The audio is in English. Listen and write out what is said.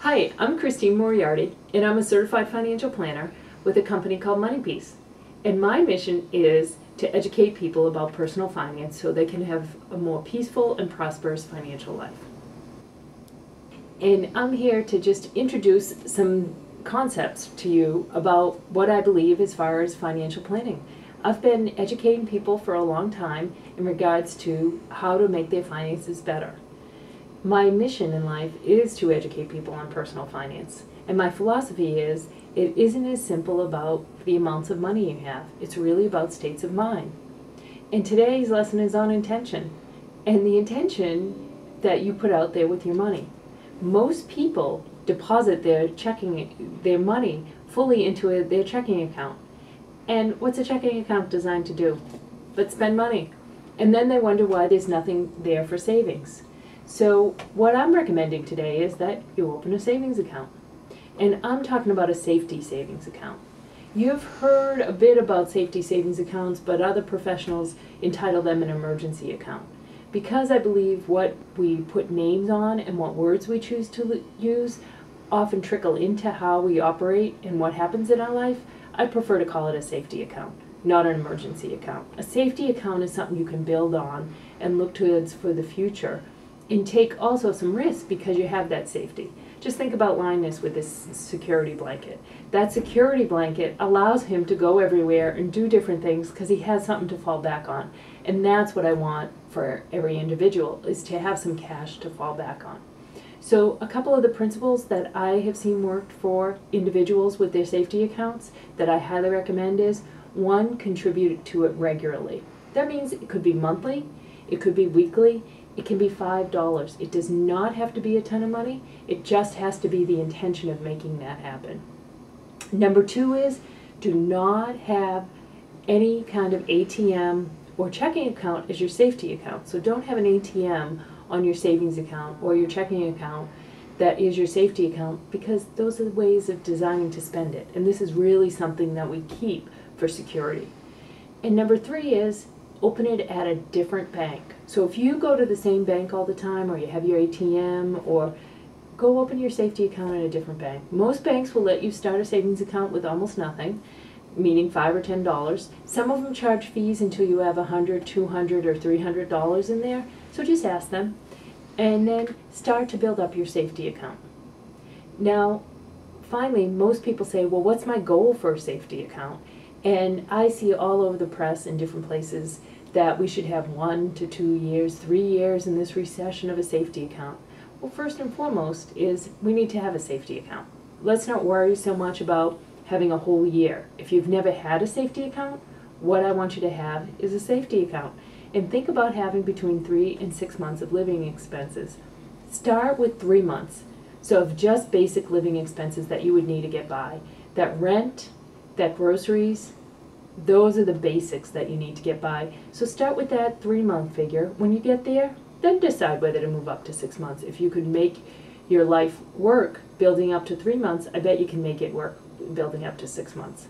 Hi, I'm Christine Moriarty, and I'm a certified financial planner with a company called MoneyPeace. And my mission is to educate people about personal finance so they can have a more peaceful and prosperous financial life. And I'm here to just introduce some concepts to you about what I believe as far as financial planning. I've been educating people for a long time in regards to how to make their finances better. My mission in life is to educate people on personal finance. And my philosophy is, it isn't as simple about the amounts of money you have. It's really about states of mind. And today's lesson is on intention. And the intention that you put out there with your money. Most people deposit their money fully into their checking account. And what's a checking account designed to do? But spend money. And then they wonder why there's nothing there for savings. So what I'm recommending today is that you open a savings account. And I'm talking about a safety savings account. You've heard a bit about safety savings accounts, but other professionals entitle them an emergency account. Because I believe what we put names on and what words we choose to use often trickle into how we operate and what happens in our life, I prefer to call it a safety account, not an emergency account. A safety account is something you can build on and look towards for the future. And take also some risk because you have that safety. Just think about Linus with this security blanket. That security blanket allows him to go everywhere and do different things because he has something to fall back on. And that's what I want for every individual, is to have some cash to fall back on. So a couple of the principles that I have seen worked for individuals with their safety accounts that I highly recommend is, one, contribute to it regularly. That means it could be monthly, it could be weekly, it can be $5. It does not have to be a ton of money. It just has to be the intention of making that happen. Number two is, do not have any kind of ATM or checking account as your safety account. So don't have an ATM on your savings account or your checking account that is your safety account, because those are the ways of designing to spend it. And this is really something that we keep for security. And number three is, open it at a different bank. So if you go to the same bank all the time, or you have your ATM, or go open your safety account at a different bank. Most banks will let you start a savings account with almost nothing, meaning $5 or $10. Some of them charge fees until you have $100, $200, or $300 in there. So just ask them, and then start to build up your safety account. Now, finally, most people say, well, what's my goal for a safety account? And I see all over the press in different places that we should have 1 to 2 years, 3 years in this recession of a safety account. Well, first and foremost is we need to have a safety account. Let's not worry so much about having a whole year. If you've never had a safety account, what I want you to have is a safety account. And think about having between 3 and 6 months of living expenses. Start with 3 months. So of just basic living expenses that you would need to get by. That rent, that groceries, those are the basics that you need to get by. So start with that 3-month figure. When you get there, then decide whether to move up to 6 months. If you could make your life work building up to 3 months, I bet you can make it work building up to 6 months.